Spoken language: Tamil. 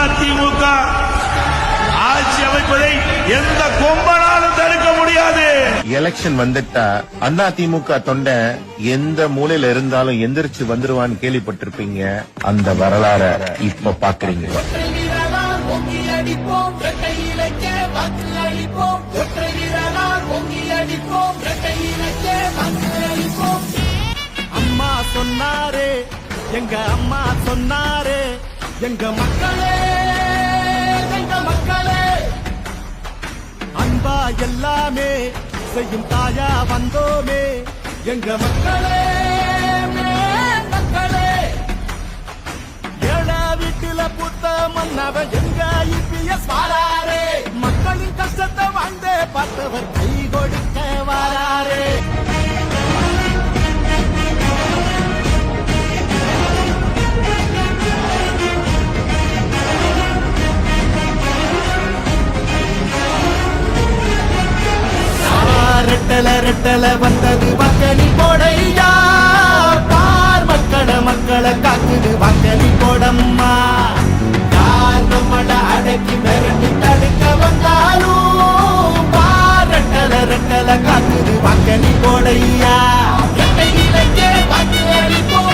அதிமுக ஆட்சி அமைப்பதை எந்த கொம்பனாலும் தடுக்க முடியாது. எலெக்ஷன் வந்துட்டா அதிமுக தொண்டை எந்த மூலையில இருந்தாலும் எந்திரிச்சு வந்துருவான்னு கேள்விப்பட்டிருப்பீங்க. அந்த வரலாற இப்ப பாக்குறீங்க. அம்மா சொன்னாரே, எங்க அம்மா சொன்னாரே, எங்க மக்களே, எங்க மக்களே, அன்பா எல்லாமே செய்யும் தாயா வந்தோமே, எங்க மக்களே, மக்களே, ஏழ வீட்டுல புத்த மன்னவ எங்க இபிஎஸ் வாராரே, மக்களின் கஷ்டத்தை வாழ்ந்தே பார்த்தவர் கை கொடுக்க வாராரே. ரெட்டல ரெட்டல வந்த